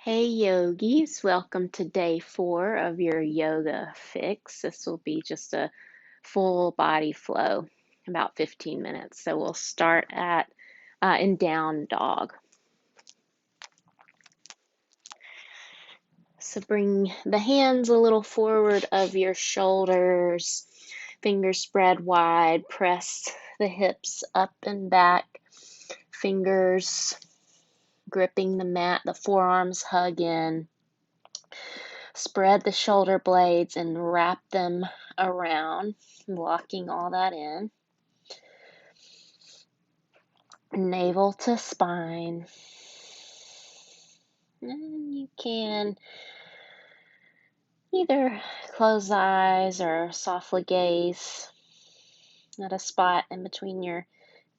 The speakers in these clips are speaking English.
Hey yogis, welcome to day 4 of your yoga fix. This will be just a full body flow, about 15 minutes. So we'll start at in down dog. So bring the hands a little forward of your shoulders, fingers spread wide, press the hips up and back, fingers gripping the mat, the forearms hug in. Spread the shoulder blades and wrap them around, locking all that in. Navel to spine. And you can either close eyes or softly gaze at a spot in between your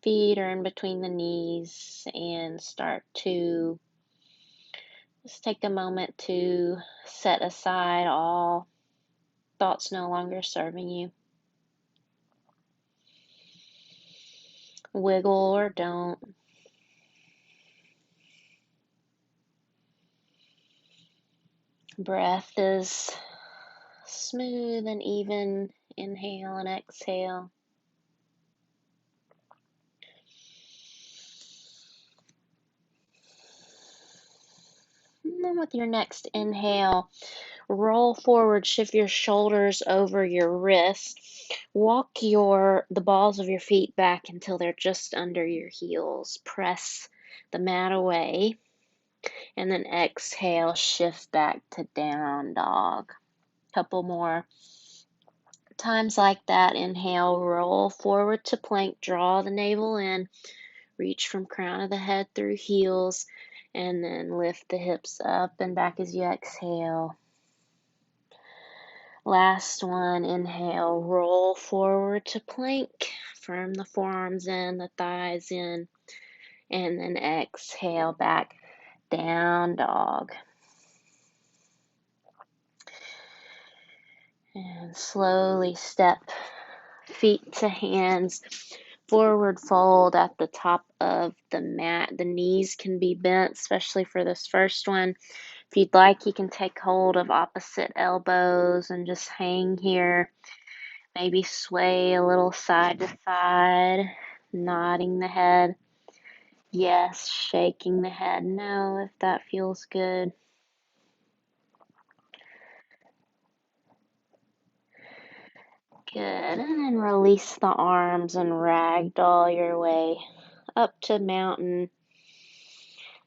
feet or in between the knees and start to just take a moment to set aside all thoughts no longer serving you. Wiggle or don't. Breath is smooth and even. Inhale and exhale. And then with your next inhale, roll forward, shift your shoulders over your wrist. Walk the balls of your feet back until they're just under your heels. Press the mat away. And then exhale, shift back to down dog. Couple more times like that. Inhale, roll forward to plank, draw the navel in, reach from crown of the head through heels, and then lift the hips up and back as you exhale. Last one, inhale, roll forward to plank, firm the forearms in, the thighs in, and then exhale back, down dog. And slowly step feet to hands, forward fold at the top of the mat. The knees can be bent, especially for this first one. If you'd like, you can take hold of opposite elbows and just hang here. Maybe sway a little side to side, nodding the head. Yes, shaking the head. No, if that feels good. Good. And then release the arms and ragdoll your way up to mountain.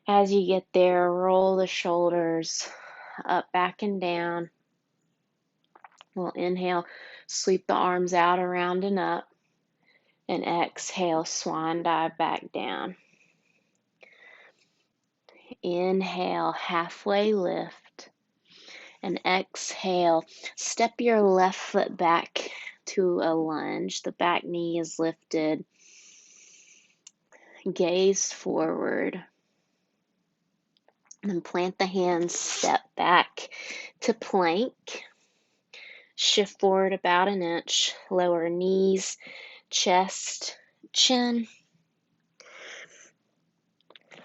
As you get there, roll the shoulders up, back, and down. We'll inhale, sweep the arms out, around, and up. And exhale, swan dive back down. Inhale, halfway lift. And exhale, step your left foot back to a lunge. The back knee is lifted. Gaze forward. And plant the hands, step back to plank. Shift forward about an inch. Lower knees, chest, chin.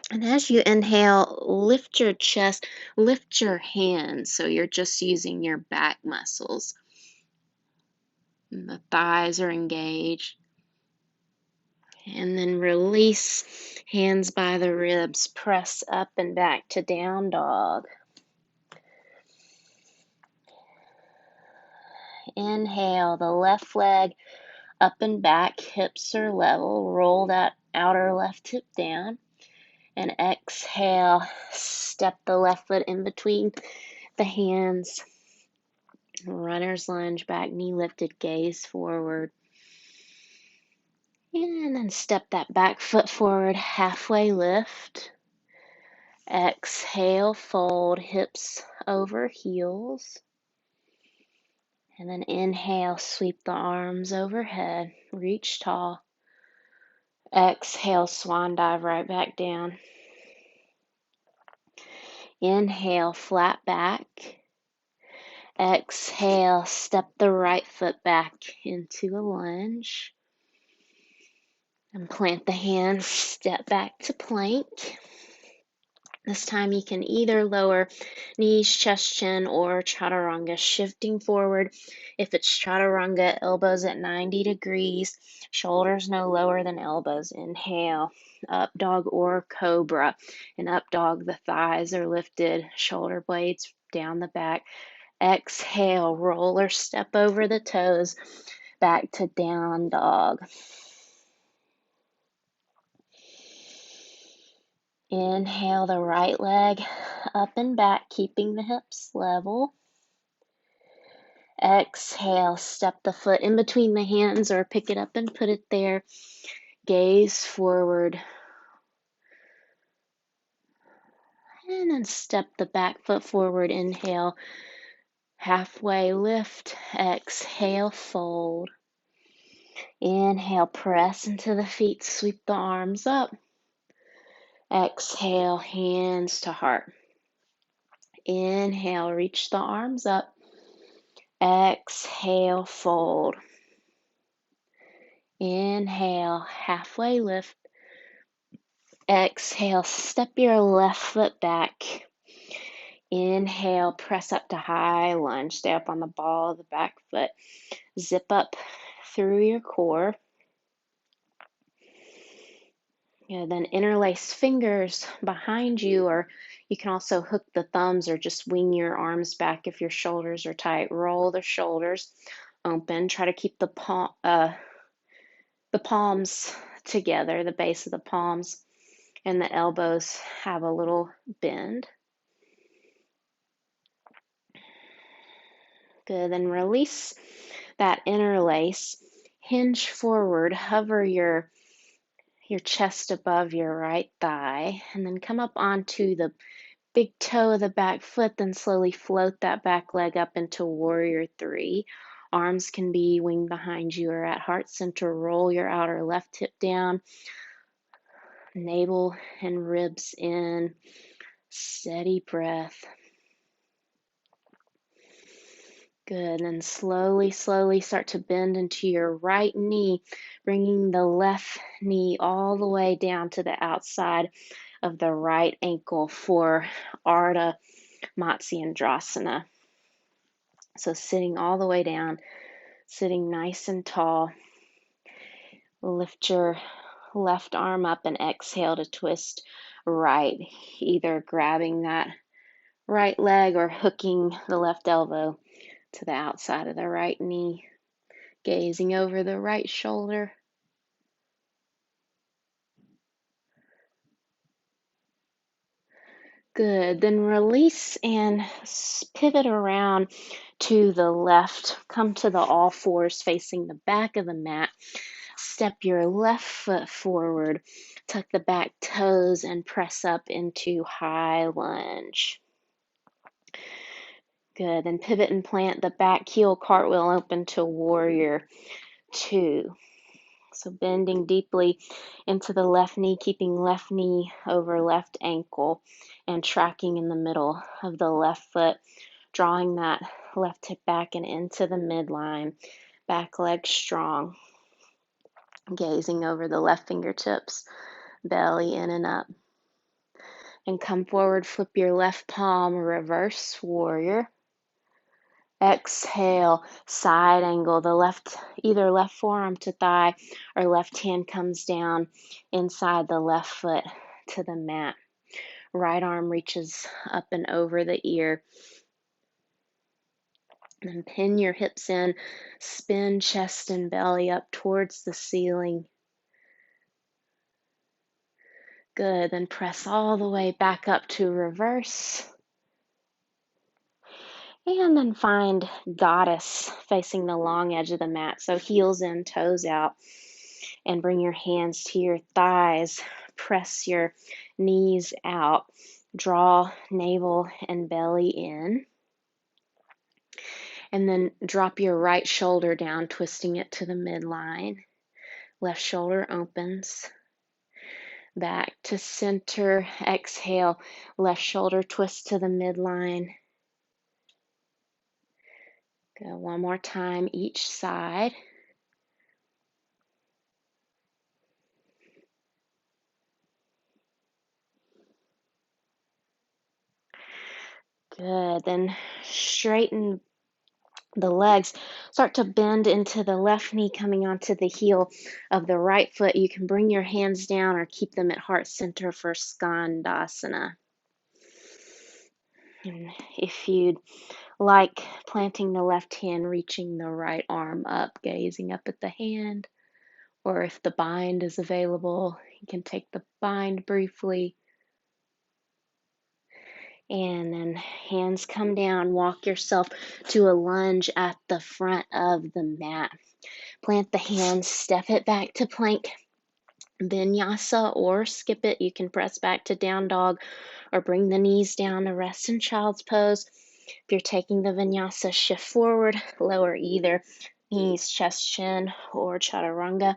And as you inhale, lift your chest, lift your hands so you're just using your back muscles. And the thighs are engaged. And then release, hands by the ribs, press up and back to down dog. Inhale, the left leg up and back, hips are level, roll that outer left hip down. And exhale, step the left foot in between the hands. Runner's lunge, back knee lifted, gaze forward. And then step that back foot forward, halfway lift. Exhale, fold hips over heels. And then inhale, sweep the arms overhead, reach tall. Exhale, swan dive right back down. Inhale, flat back. Exhale, step the right foot back into a lunge. And plant the hands, step back to plank. This time you can either lower knees, chest, chin, or chaturanga, shifting forward. If it's chaturanga, elbows at 90 degrees, shoulders no lower than elbows. Inhale, up dog or cobra. In up dog, the thighs are lifted, shoulder blades down the back. Exhale, roll or step over the toes, back to down dog. Inhale the right leg up and back, keeping the hips level. Exhale, step the foot in between the hands or pick it up and put it there. Gaze forward. And then step the back foot forward. Inhale, halfway lift. Exhale, fold. Inhale, press into the feet, sweep the arms up. Exhale, hands to heart. Inhale, reach the arms up. Exhale, fold. Inhale, halfway lift. Exhale, step your left foot back. Inhale, press up to high lunge. Stay up on the ball of the back foot. Zip up through your core. Then interlace fingers behind you, or you can also hook the thumbs or just wing your arms back if your shoulders are tight. Roll the shoulders open. Try to keep the palms together, the base of the palms, and the elbows have a little bend. Good. Then release that interlace. Hinge forward. Hover your chest above your right thigh, and then come up onto the big toe of the back foot, then slowly float that back leg up into warrior three. Arms can be winged behind you or at heart center. Roll your outer left hip down, navel and ribs in. Steady breath. Good. And then slowly start to bend into your right knee, bringing the left knee all the way down to the outside of the right ankle for Ardha Matsyendrasana. So sitting all the way down, sitting nice and tall. Lift your left arm up and exhale to twist right, either grabbing that right leg or hooking the left elbow to the outside of the right knee. Gazing over the right shoulder. Good. Then release and pivot around to the left. Come to the all fours facing the back of the mat. Step your left foot forward. Tuck the back toes and press up into high lunge. Good. Then pivot and plant the back heel, cartwheel open to warrior two. So bending deeply into the left knee, keeping left knee over left ankle and tracking in the middle of the left foot, drawing that left hip back and into the midline, back leg strong, gazing over the left fingertips, belly in and up. And come forward, flip your left palm, reverse warrior. Exhale, side angle, either left forearm to thigh or left hand comes down inside the left foot to the mat. Right arm reaches up and over the ear. And pin your hips in, spin chest and belly up towards the ceiling. Good, then press all the way back up to reverse. And then find goddess facing the long edge of the mat. So heels in, toes out. And bring your hands to your thighs. Press your knees out. Draw navel and belly in. And then drop your right shoulder down, twisting it to the midline. Left shoulder opens. Back to center. Exhale. Left shoulder twist to the midline. Go one more time each side. Good. Then straighten the legs. Start to bend into the left knee coming onto the heel of the right foot. You can bring your hands down or keep them at heart center for Skandasana. And if you'd like, planting the left hand, reaching the right arm up, gazing up at the hand. Or if the bind is available, you can take the bind briefly. And then hands come down, walk yourself to a lunge at the front of the mat. Plant the hands, step it back to plank, vinyasa, or skip it. You can press back to down dog or bring the knees down to rest in child's pose. If you're taking the vinyasa, shift forward, lower either knees, chest, chin, or chaturanga.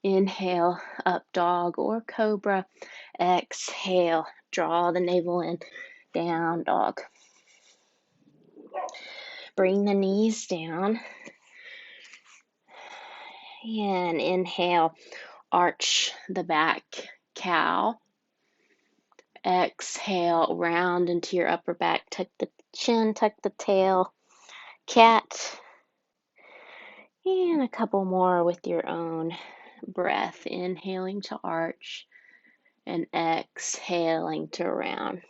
Inhale, up dog or cobra. Exhale, draw the navel in, down dog. Bring the knees down. And inhale, arch the back, cow. Exhale, round into your upper back. Tuck the chin, tuck the tail, cat. And a couple more with your own breath. Inhaling to arch and exhaling to round.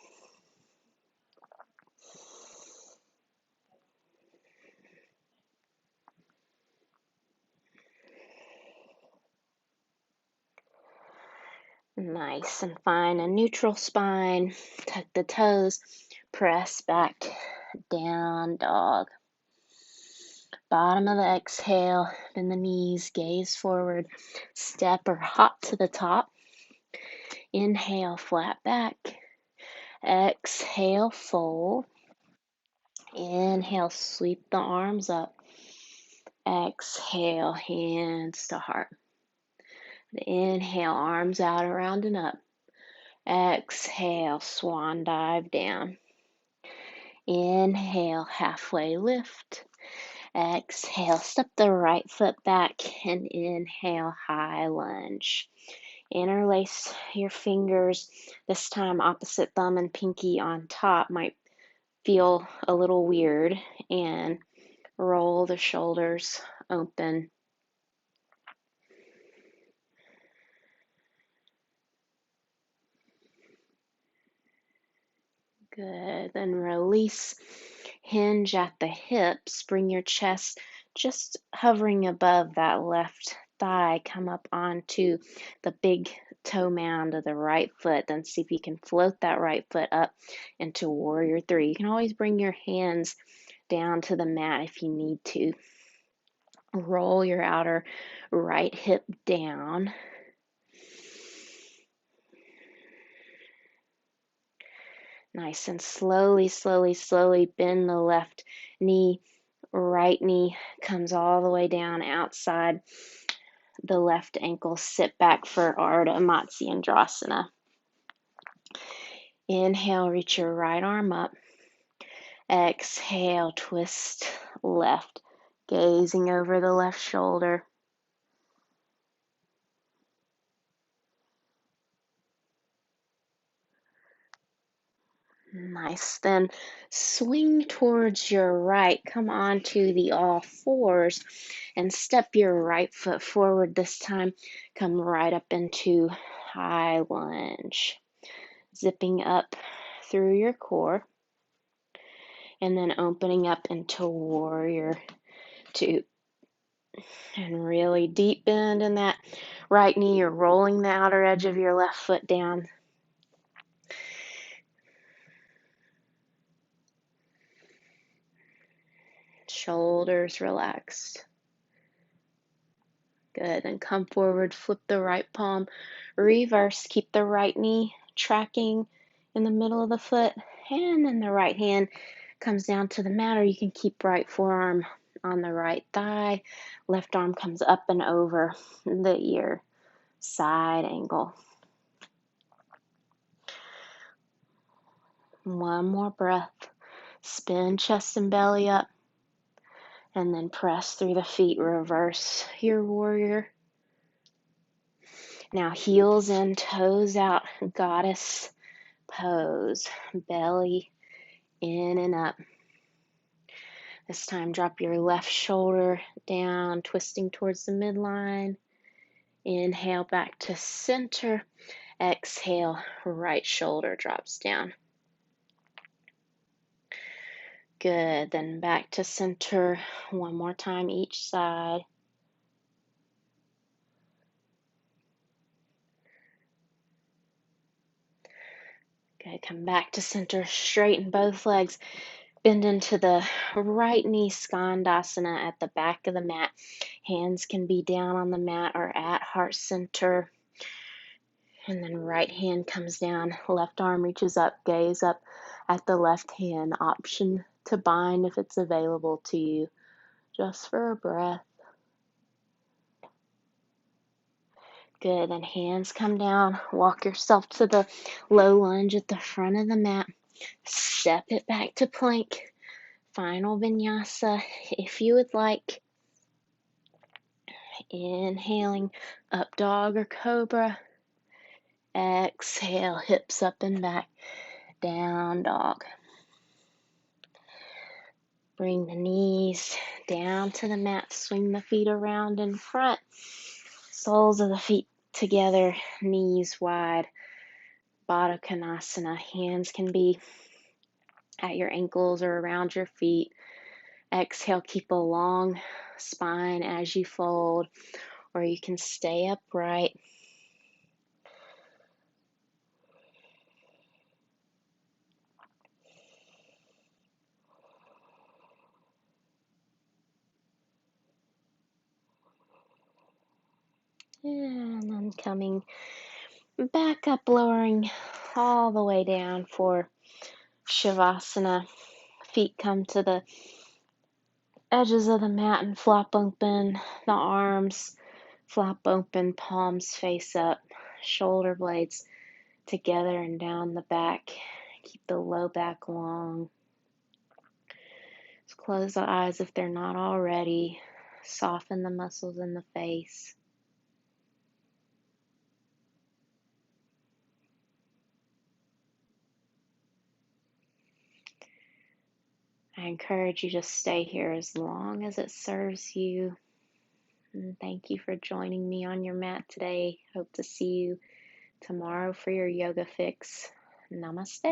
Nice and fine. A neutral spine. Tuck the toes. Press back. Down dog. Bottom of the exhale. Bend the knees. Gaze forward. Step or hop to the top. Inhale, flat back. Exhale, fold. Inhale, sweep the arms up. Exhale, hands to heart. Inhale, arms out, around and up. Exhale, swan dive down. Inhale, halfway lift. Exhale, step the right foot back and inhale, high lunge. Interlace your fingers, this time opposite thumb and pinky on top. Might feel a little weird, and roll the shoulders open. Good. Then release, hinge at the hips. Bring your chest just hovering above that left thigh. Come up onto the big toe mound of the right foot. Then see if you can float that right foot up into warrior three. You can always bring your hands down to the mat if you need to. Roll your outer right hip down. Nice, and slowly, slowly, slowly bend the left knee. Right knee comes all the way down outside the left ankle. Sit back for Ardha Matsyendrasana. Inhale, reach your right arm up. Exhale, twist left, gazing over the left shoulder. Nice. Then swing towards your right. Come on to the all fours and step your right foot forward. This time, come right up into high lunge. Zipping up through your core. And then opening up into warrior two. And really deep bend in that right knee. You're rolling the outer edge of your left foot down. Shoulders relaxed. Good. Then come forward, flip the right palm, reverse, keep the right knee tracking in the middle of the foot, and then the right hand comes down to the mat, or you can keep right forearm on the right thigh, left arm comes up and over the ear, side angle. One more breath. Spin chest and belly up, and then press through the feet, reverse your warrior. Now heels in, toes out, goddess pose. Belly in and up. This time, drop your left shoulder down, twisting towards the midline. Inhale back to center. Exhale, right shoulder drops down. Good, then back to center. One more time each side. Good, come back to center, straighten both legs. Bend into the right knee, Skandasana at the back of the mat. Hands can be down on the mat or at heart center. And then right hand comes down, left arm reaches up, gaze up at the left hand. Option to bind if it's available to you, just for a breath. Good, and hands come down. Walk yourself to the low lunge at the front of the mat. Step it back to plank. Final vinyasa if you would like. Inhaling, up dog or cobra. Exhale, hips up and back, down dog. Bring the knees down to the mat, swing the feet around in front. Soles of the feet together, knees wide. Baddha Konasana, hands can be at your ankles or around your feet. Exhale, keep a long spine as you fold, or you can stay upright. And then coming back up, lowering all the way down for Shavasana. Feet come to the edges of the mat and flop open. The arms flop open, palms face up, shoulder blades together and down the back. Keep the low back long. Just close the eyes if they're not already. Soften the muscles in the face. I encourage you to stay here as long as it serves you. And thank you for joining me on your mat today. Hope to see you tomorrow for your yoga fix. Namaste.